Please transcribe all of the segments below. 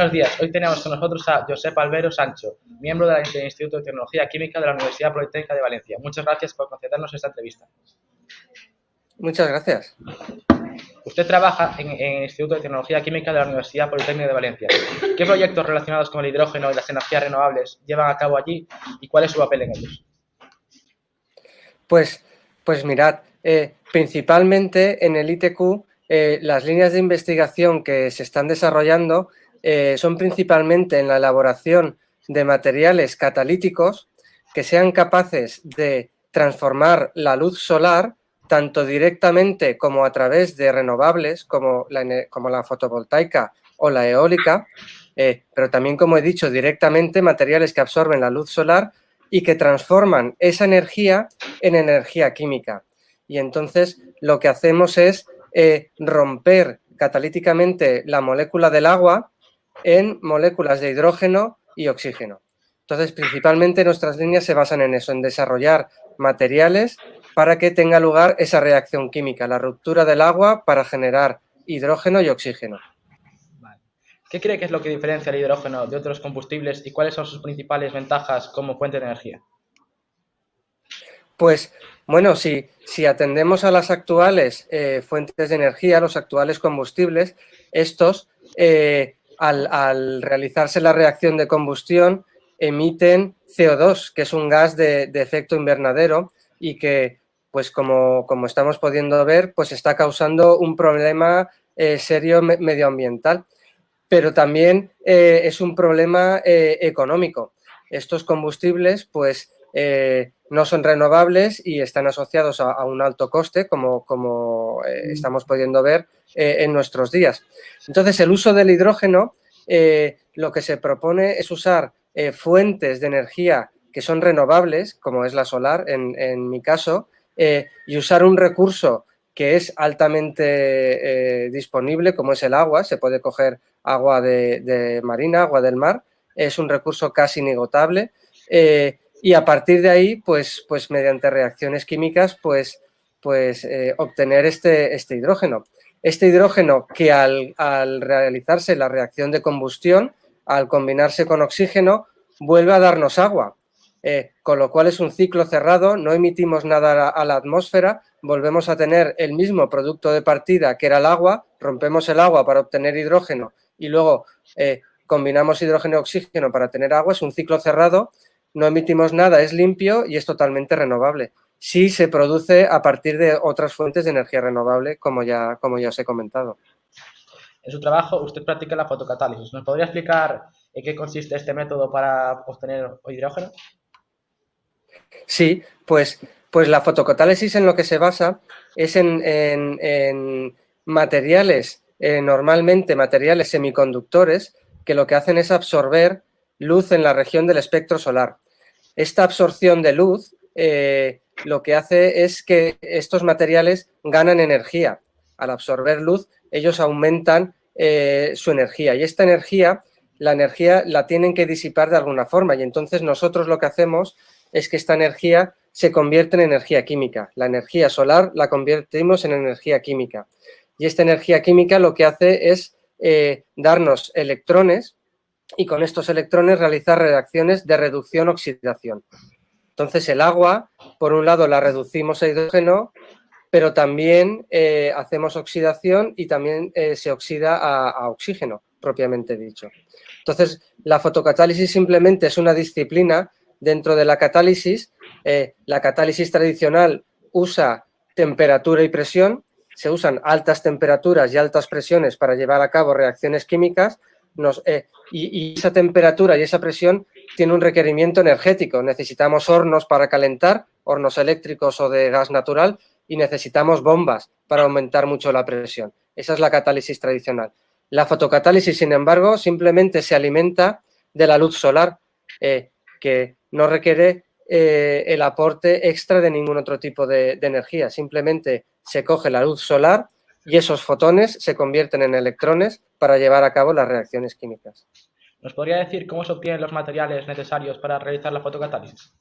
Buenos días. Hoy tenemos con nosotros a Josep Albero Sancho, miembro del Instituto de Tecnología Química de la Universidad Politécnica de Valencia. Muchas gracias por concedernos esta entrevista. Muchas gracias. Usted trabaja en el Instituto de Tecnología Química de la Universidad Politécnica de Valencia. ¿Qué proyectos relacionados con el hidrógeno y las energías renovables llevan a cabo allí y cuál es su papel en ellos? Pues mirad, principalmente en el ITQ, las líneas de investigación que se están desarrollando son principalmente en la elaboración de materiales catalíticos que sean capaces de transformar la luz solar tanto directamente como a través de renovables como la fotovoltaica o la eólica, pero también, como he dicho, directamente materiales que absorben la luz solar y que transforman esa energía en energía química. Y entonces lo que hacemos es romper catalíticamente la molécula del agua en moléculas de hidrógeno y oxígeno. Entonces, principalmente nuestras líneas se basan en eso, en desarrollar materiales para que tenga lugar esa reacción química, la ruptura del agua para generar hidrógeno y oxígeno. Vale. ¿Qué cree que es lo que diferencia el hidrógeno de otros combustibles y cuáles son sus principales ventajas como fuente de energía? Pues, bueno, si atendemos a las actuales fuentes de energía, los actuales combustibles, estos, al realizarse la reacción de combustión, emiten CO2, que es un gas de efecto invernadero y que, pues como estamos pudiendo ver, pues está causando un problema serio medioambiental. Pero también es un problema económico. Estos combustibles, pues, no son renovables y están asociados a un alto coste, como estamos pudiendo ver en nuestros días. Entonces, el uso del hidrógeno, lo que se propone es usar fuentes de energía que son renovables, como es la solar en mi caso, y usar un recurso que es altamente disponible, como es el agua. Se puede coger agua de marina, agua del mar, es un recurso casi inagotable, y a partir de ahí, pues mediante reacciones químicas, obtener este hidrógeno. Este hidrógeno que al realizarse la reacción de combustión, al combinarse con oxígeno, vuelve a darnos agua, con lo cual es un ciclo cerrado, no emitimos nada a la atmósfera, volvemos a tener el mismo producto de partida que era el agua, rompemos el agua para obtener hidrógeno y luego combinamos hidrógeno y oxígeno para tener agua. Es un ciclo cerrado, no emitimos nada, es limpio y es totalmente renovable. Sí se produce a partir de otras fuentes de energía renovable, como ya os he comentado. En su trabajo, usted practica la fotocatálisis. ¿Nos podría explicar en qué consiste este método para obtener hidrógeno? Sí, pues la fotocatálisis en lo que se basa es en materiales, normalmente materiales semiconductores, que lo que hacen es absorber luz en la región del espectro solar. Esta absorción de luz lo que hace es que estos materiales ganan energía. Al absorber luz, ellos aumentan su energía, y esta energía, la energía la tienen que disipar de alguna forma, y entonces nosotros lo que hacemos es que esta energía se convierte en energía química. La energía solar la convertimos en energía química. Y esta energía química lo que hace es darnos electrones, y con estos electrones realizar reacciones de reducción-oxidación. Entonces el agua, por un lado, la reducimos a hidrógeno, pero también hacemos oxidación y también se oxida a oxígeno, propiamente dicho. Entonces, la fotocatálisis simplemente es una disciplina dentro de la catálisis. La catálisis tradicional usa temperatura y presión, se usan altas temperaturas y altas presiones para llevar a cabo reacciones químicas, y esa temperatura y esa presión tiene un requerimiento energético. Necesitamos hornos para calentar, hornos eléctricos o de gas natural, y necesitamos bombas para aumentar mucho la presión. Esa es la catálisis tradicional. La fotocatálisis, sin embargo, simplemente se alimenta de la luz solar, que no requiere el aporte extra de ningún otro tipo de energía. Simplemente se coge la luz solar y esos fotones se convierten en electrones para llevar a cabo las reacciones químicas. ¿Nos podría decir cómo se obtienen los materiales necesarios para realizar la fotocatálisis?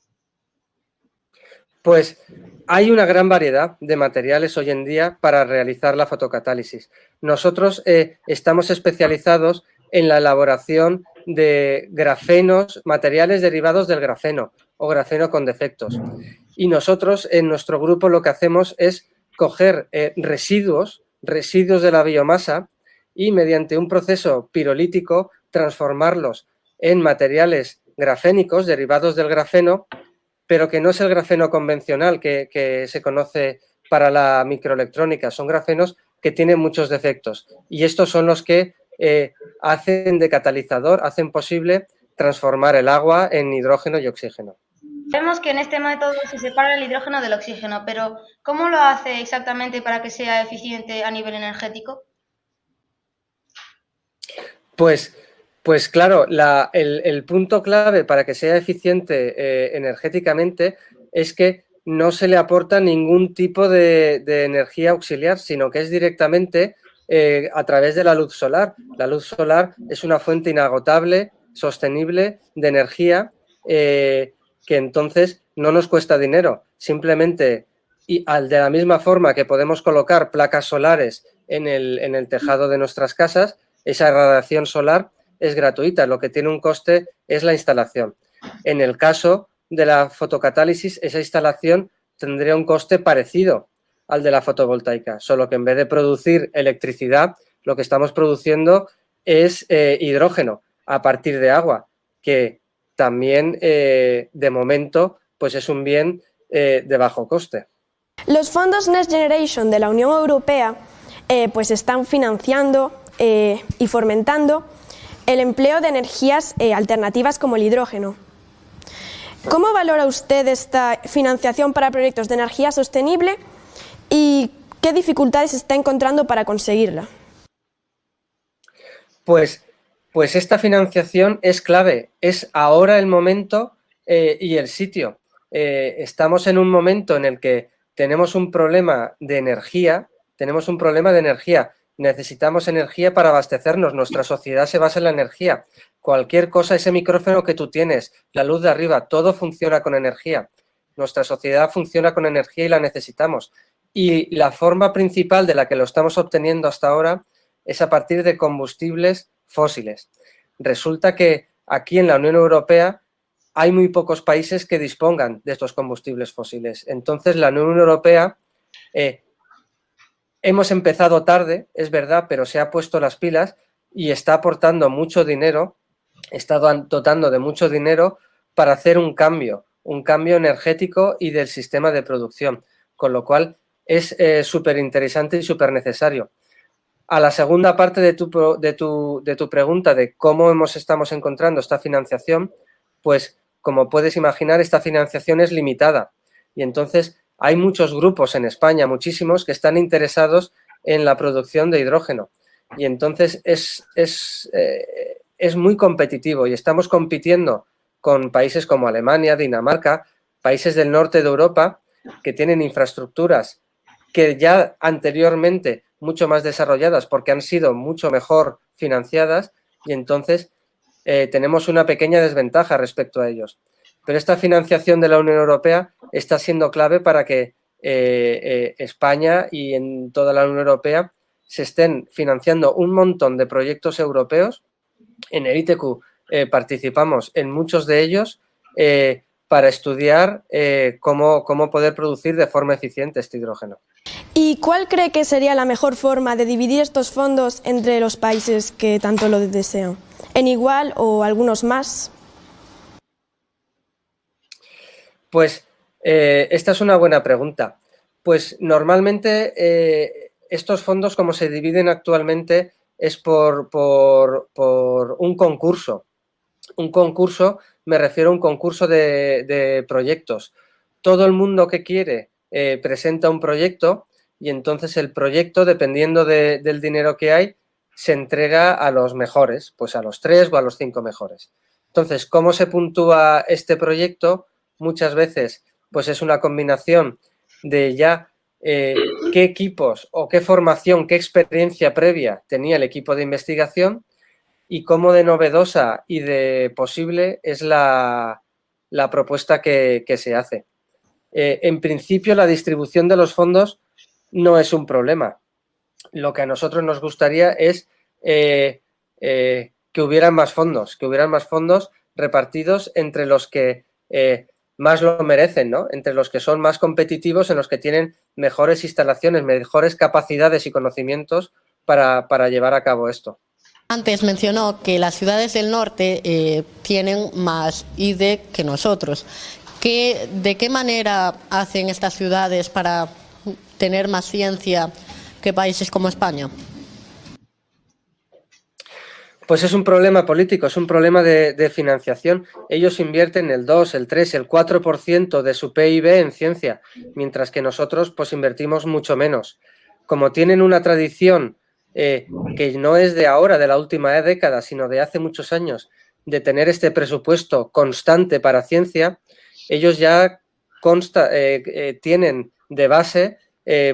Pues hay una gran variedad de materiales hoy en día para realizar la fotocatálisis. Nosotros estamos especializados en la elaboración de grafenos, materiales derivados del grafeno o grafeno con defectos. Y nosotros en nuestro grupo lo que hacemos es coger residuos de la biomasa y mediante un proceso pirolítico transformarlos en materiales grafénicos derivados del grafeno, pero que no es el grafeno convencional que se conoce para la microelectrónica. Son grafenos que tienen muchos defectos y estos son los que hacen de catalizador, hacen posible transformar el agua en hidrógeno y oxígeno. Vemos que en este método se separa el hidrógeno del oxígeno, pero ¿cómo lo hace exactamente para que sea eficiente a nivel energético? Pues claro, el punto clave para que sea eficiente energéticamente es que no se le aporta ningún tipo de energía auxiliar, sino que es directamente a través de la luz solar. La luz solar es una fuente inagotable, sostenible de energía que entonces no nos cuesta dinero. Simplemente, y de la misma forma que podemos colocar placas solares en el tejado de nuestras casas, esa radiación solar es gratuita, lo que tiene un coste es la instalación. En el caso de la fotocatálisis, esa instalación tendría un coste parecido al de la fotovoltaica, solo que en vez de producir electricidad, lo que estamos produciendo es hidrógeno a partir de agua, que también de momento pues es un bien de bajo coste. Los fondos Next Generation de la Unión Europea pues están financiando y fomentando el empleo de energías alternativas como el hidrógeno. ¿Cómo valora usted esta financiación para proyectos de energía sostenible y qué dificultades está encontrando para conseguirla? Pues esta financiación es clave, es ahora el momento y el sitio. Estamos en un momento en el que tenemos un problema de energía, necesitamos energía para abastecernos, nuestra sociedad se basa en la energía. Cualquier cosa, ese micrófono que tú tienes, la luz de arriba, todo funciona con energía. Nuestra sociedad funciona con energía y la necesitamos. Y la forma principal de la que lo estamos obteniendo hasta ahora es a partir de combustibles fósiles. Resulta que aquí en la Unión Europea hay muy pocos países que dispongan de estos combustibles fósiles. Entonces, la Unión Europea hemos empezado tarde, es verdad, pero se ha puesto las pilas y está aportando mucho dinero, está dotando de mucho dinero para hacer un cambio energético y del sistema de producción, con lo cual es súper interesante y súper necesario. A la segunda parte de tu pregunta de cómo estamos encontrando esta financiación, pues como puedes imaginar, esta financiación es limitada y entonces hay muchos grupos en España, muchísimos, que están interesados en la producción de hidrógeno y entonces es muy competitivo y estamos compitiendo con países como Alemania, Dinamarca, países del norte de Europa que tienen infraestructuras que ya anteriormente mucho más desarrolladas porque han sido mucho mejor financiadas y entonces tenemos una pequeña desventaja respecto a ellos. Pero esta financiación de la Unión Europea está siendo clave para que España y en toda la Unión Europea se estén financiando un montón de proyectos europeos. En el ITQ participamos en muchos de ellos para estudiar cómo poder producir de forma eficiente este hidrógeno. ¿Y cuál cree que sería la mejor forma de dividir estos fondos entre los países que tanto lo desean? ¿En igual o algunos más? Pues esta es una buena pregunta. Pues normalmente estos fondos, como se dividen actualmente, es por un concurso. Un concurso, me refiero a un concurso de proyectos. Todo el mundo que quiere presenta un proyecto y entonces el proyecto, dependiendo del dinero que hay, se entrega a los mejores, pues a los 3 o a los 5 mejores. Entonces, ¿cómo se puntúa este proyecto? Muchas veces pues es una combinación de ya qué equipos o qué formación, qué experiencia previa tenía el equipo de investigación y cómo de novedosa y de posible es la propuesta que se hace. En principio, la distribución de los fondos no es un problema. Lo que a nosotros nos gustaría es que hubieran más fondos repartidos entre los que más lo merecen, ¿no? Entre los que son más competitivos, en los que tienen mejores instalaciones, mejores capacidades y conocimientos para llevar a cabo esto. Antes mencionó que las ciudades del norte tienen más IDE que nosotros. ¿De qué manera hacen estas ciudades para tener más ciencia que países como España? Pues es un problema político, es un problema de financiación. Ellos invierten el 2, el 3, el 4% de su PIB en ciencia, mientras que nosotros pues invertimos mucho menos. Como tienen una tradición que no es de ahora, de la última década, sino de hace muchos años, de tener este presupuesto constante para ciencia, ellos ya tienen de base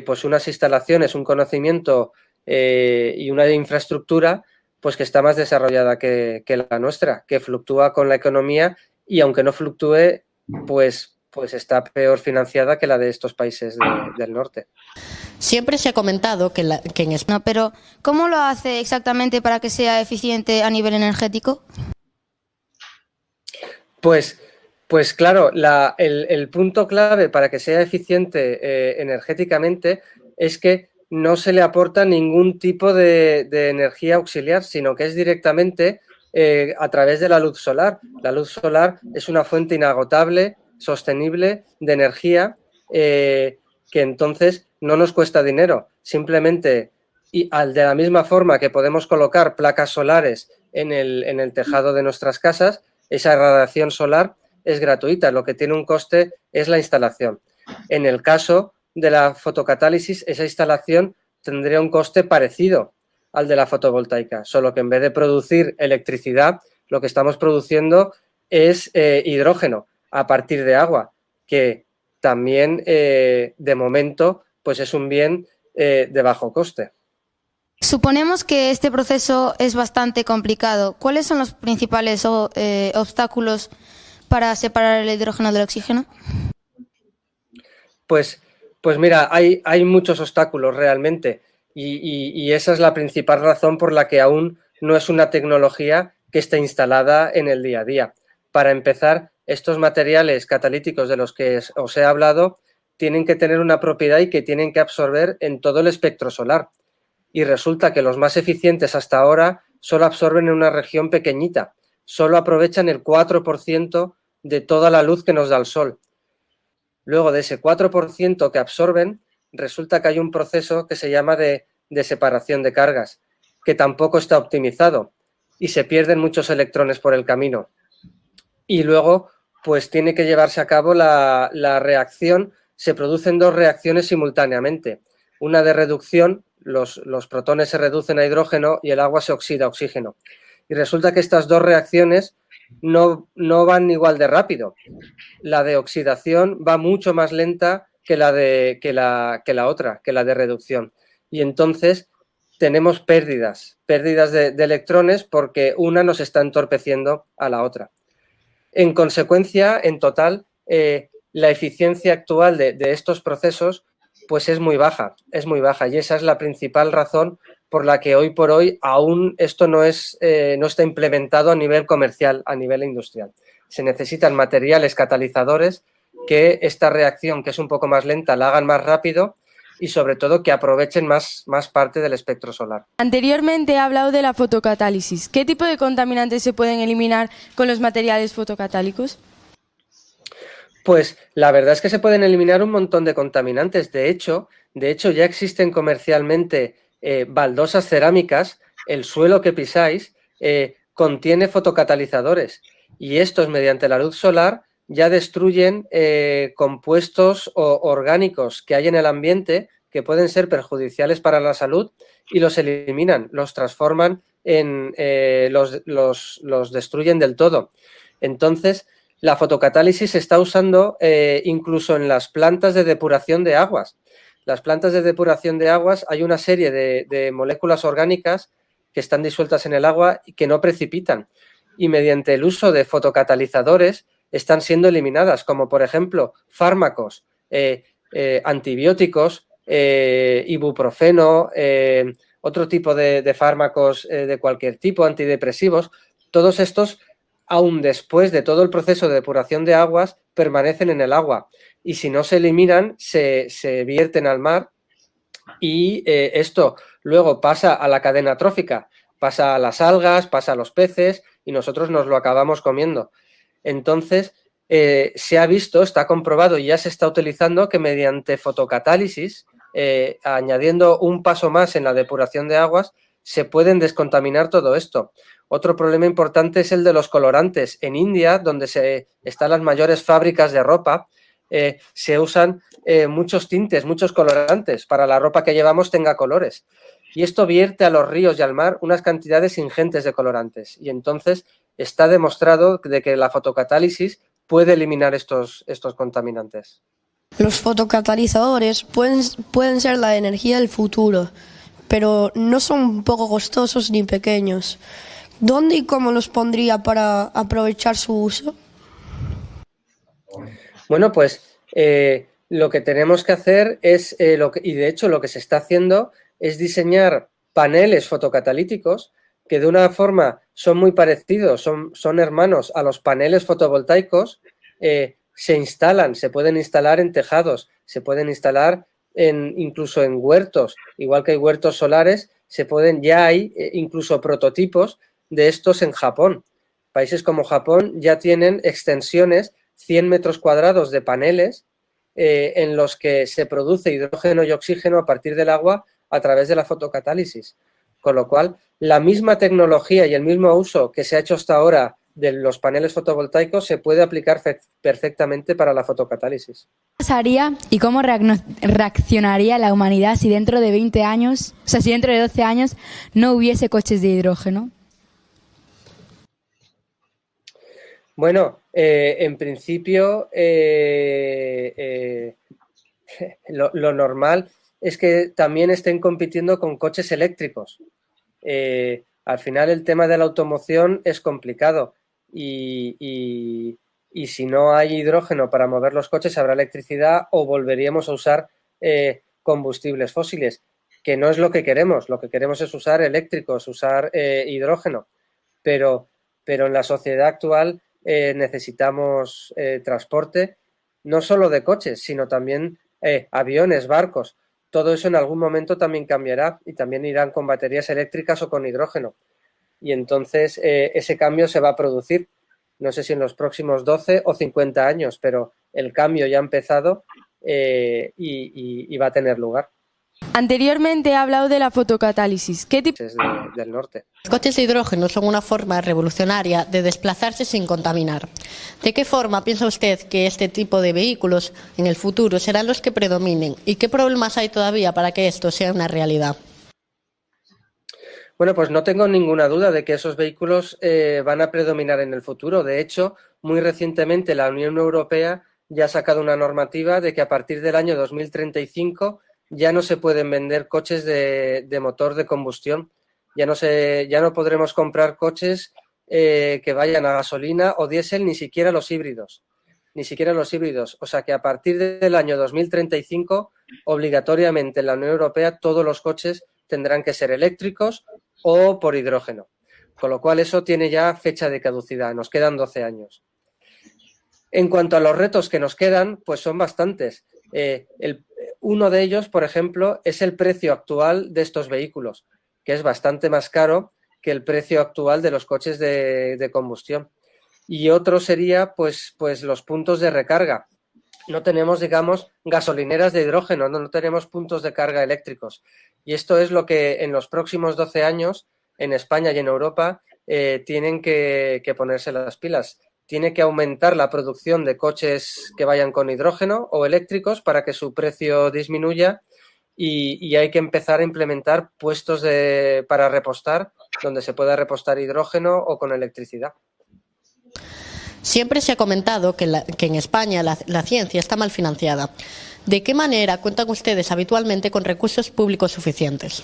pues unas instalaciones, un conocimiento y una infraestructura pues que está más desarrollada que la nuestra, que fluctúa con la economía y aunque no fluctúe, pues está peor financiada que la de estos países del norte. Siempre se ha comentado que en España... No, pero ¿cómo lo hace exactamente para que sea eficiente a nivel energético? Pues claro, el punto clave para que sea eficiente energéticamente es que no se le aporta ningún tipo de energía auxiliar, sino que es directamente a través de la luz solar. La luz solar es una fuente inagotable, sostenible de energía que entonces no nos cuesta dinero. Simplemente, de la misma forma que podemos colocar placas solares en el tejado de nuestras casas, esa radiación solar es gratuita. Lo que tiene un coste es la instalación. En el caso de la fotocatálisis, esa instalación tendría un coste parecido al de la fotovoltaica, solo que en vez de producir electricidad, lo que estamos produciendo es hidrógeno a partir de agua, que también de momento pues es un bien de bajo coste. Suponemos que este proceso es bastante complicado. ¿Cuáles son los principales obstáculos para separar el hidrógeno del oxígeno? Pues mira, hay muchos obstáculos realmente y esa es la principal razón por la que aún no es una tecnología que esté instalada en el día a día. Para empezar, estos materiales catalíticos de los que os he hablado tienen que tener una propiedad y que tienen que absorber en todo el espectro solar. Y resulta que los más eficientes hasta ahora solo absorben en una región pequeñita, solo aprovechan el 4% de toda la luz que nos da el sol. Luego de ese 4% que absorben, resulta que hay un proceso que se llama de separación de cargas, que tampoco está optimizado y se pierden muchos electrones por el camino. Y luego, pues tiene que llevarse a cabo la reacción, se producen dos reacciones simultáneamente. Una de reducción, los protones se reducen a hidrógeno y el agua se oxida a oxígeno. Y resulta que estas dos reacciones no van igual de rápido. La de oxidación va mucho más lenta que la otra, que la de reducción. Y entonces tenemos pérdidas de electrones porque una nos está entorpeciendo a la otra. En consecuencia, en total, la eficiencia actual de estos procesos pues es muy baja y esa es la principal razón por la que hoy por hoy aún esto no está implementado a nivel comercial, a nivel industrial. Se necesitan materiales catalizadores que esta reacción, que es un poco más lenta, la hagan más rápido y sobre todo que aprovechen más parte del espectro solar. Anteriormente he hablado de la fotocatálisis. ¿Qué tipo de contaminantes se pueden eliminar con los materiales fotocatálicos? Pues la verdad es que se pueden eliminar un montón de contaminantes. De hecho ya existen comercialmente baldosas cerámicas. El suelo que pisáis contiene fotocatalizadores y estos, mediante la luz solar, ya destruyen compuestos orgánicos que hay en el ambiente que pueden ser perjudiciales para la salud y los eliminan, los transforman los destruyen del todo. Entonces, la fotocatálisis se está usando incluso en las plantas de depuración de aguas. Las plantas de depuración de aguas, hay una serie de moléculas orgánicas que están disueltas en el agua y que no precipitan. Y mediante el uso de fotocatalizadores están siendo eliminadas, como por ejemplo fármacos, antibióticos, ibuprofeno, otro tipo de fármacos de cualquier tipo, antidepresivos, todos estos, aún después de todo el proceso de depuración de aguas, permanecen en el agua y si no se eliminan, se vierten al mar y esto luego pasa a la cadena trófica, pasa a las algas, pasa a los peces y nosotros nos lo acabamos comiendo. Entonces, se ha visto, está comprobado y ya se está utilizando que mediante fotocatálisis, añadiendo un paso más en la depuración de aguas, se pueden descontaminar todo esto. Otro problema importante es el de los colorantes. En India, donde están las mayores fábricas de ropa, se usan muchos tintes, muchos colorantes para la ropa que llevamos tenga colores. Y esto vierte a los ríos y al mar unas cantidades ingentes de colorantes. Y entonces está demostrado de que la fotocatálisis puede eliminar estos contaminantes. Los fotocatalizadores pueden ser la energía del futuro, pero no son poco costosos ni pequeños. ¿Dónde y cómo los pondría para aprovechar su uso? Bueno, pues lo que tenemos que hacer es, y de hecho lo que se está haciendo es diseñar paneles fotocatalíticos que de una forma son muy parecidos, son hermanos a los paneles fotovoltaicos, se pueden instalar en tejados, se pueden instalar incluso en huertos, igual que hay huertos solares, ya hay incluso prototipos de estos en Japón. Países como Japón ya tienen extensiones 100 metros cuadrados de paneles en los que se produce hidrógeno y oxígeno a partir del agua a través de la fotocatálisis. Con lo cual, la misma tecnología y el mismo uso que se ha hecho hasta ahora de los paneles fotovoltaicos se puede aplicar perfectamente para la fotocatálisis. ¿Qué pasaría y cómo reaccionaría la humanidad si dentro de 20 años, o sea, si dentro de 12 años no hubiese coches de hidrógeno? Bueno, en principio lo normal es que también estén compitiendo con coches eléctricos. Al final el tema de la automoción es complicado y si no hay hidrógeno para mover los coches habrá electricidad o volveríamos a usar combustibles fósiles, que no es lo que queremos es usar eléctricos, usar hidrógeno, pero en la sociedad actual necesitamos transporte, no solo de coches, sino también aviones, barcos. Todo eso en algún momento también cambiará y también irán con baterías eléctricas o con hidrógeno. Y entonces ese cambio se va a producir, no sé si en los próximos 12 o 50 años, pero el cambio ya ha empezado y va a tener lugar. Anteriormente he hablado de la fotocatálisis. ¿Qué tipo del norte? Los coches de hidrógeno son una forma revolucionaria de desplazarse sin contaminar. ¿De qué forma piensa usted que este tipo de vehículos en el futuro serán los que predominen? ¿Y qué problemas hay todavía para que esto sea una realidad? Bueno, pues no tengo ninguna duda de que esos vehículos van a predominar en el futuro. De hecho, muy recientemente la Unión Europea ya ha sacado una normativa de que a partir del año 2035 ya no se pueden vender coches de motor de combustión. Ya no podremos comprar coches que vayan a gasolina o diésel, ni siquiera los híbridos. O sea que a partir del año 2035, obligatoriamente en la Unión Europea, todos los coches tendrán que ser eléctricos o por hidrógeno. Con lo cual eso tiene ya fecha de caducidad, nos quedan 12 años. En cuanto a los retos que nos quedan, pues son bastantes. Uno de ellos, por ejemplo, es el precio actual de estos vehículos, que es bastante más caro que el precio actual de los coches de combustión. Y otro sería pues los puntos de recarga. No tenemos, digamos, gasolineras de hidrógeno, no tenemos puntos de carga eléctricos. Y esto es lo que en los próximos 12 años, en España y en Europa, tienen que ponerse las pilas. Tiene que aumentar la producción de coches que vayan con hidrógeno o eléctricos para que su precio disminuya y hay que empezar a implementar puestos para repostar, donde se pueda repostar hidrógeno o con electricidad. Siempre se ha comentado que en España la ciencia está mal financiada. ¿De qué manera cuentan ustedes habitualmente con recursos públicos suficientes?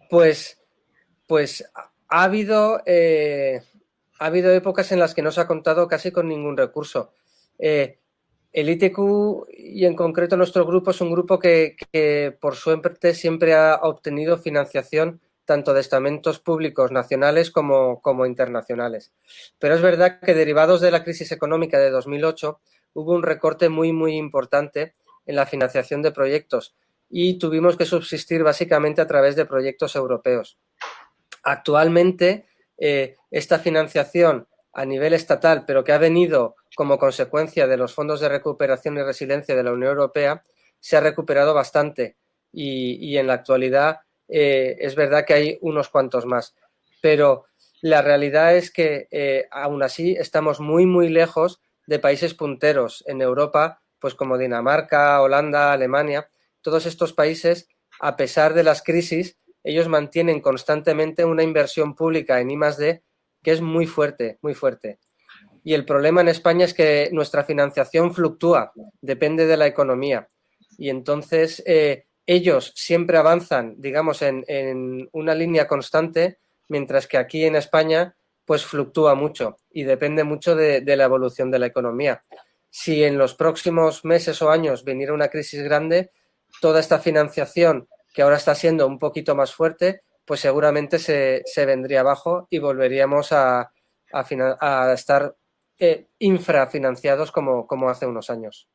Pues ha habido épocas en las que no se ha contado casi con ningún recurso. El ITQ y en concreto nuestro grupo es un grupo que por suerte siempre ha obtenido financiación tanto de estamentos públicos nacionales como internacionales. Pero es verdad que derivados de la crisis económica de 2008 hubo un recorte muy importante en la financiación de proyectos y tuvimos que subsistir básicamente a través de proyectos europeos. Actualmente esta financiación a nivel estatal, pero que ha venido como consecuencia de los fondos de recuperación y resiliencia de la Unión Europea, se ha recuperado bastante y en la actualidad es verdad que hay unos cuantos más. Pero la realidad es que aún así estamos muy lejos de países punteros en Europa, pues como Dinamarca, Holanda, Alemania. Todos estos países, a pesar de las crisis, ellos mantienen constantemente una inversión pública en I+D que es muy fuerte. Y el problema en España es que nuestra financiación fluctúa, depende de la economía. Y entonces ellos siempre avanzan, digamos, en una línea constante, mientras que aquí en España pues fluctúa mucho y depende mucho de la evolución de la economía. Si en los próximos meses o años viniera una crisis grande, toda esta financiación, que ahora está siendo un poquito más fuerte, pues seguramente se vendría abajo y volveríamos a estar infrafinanciados como hace unos años.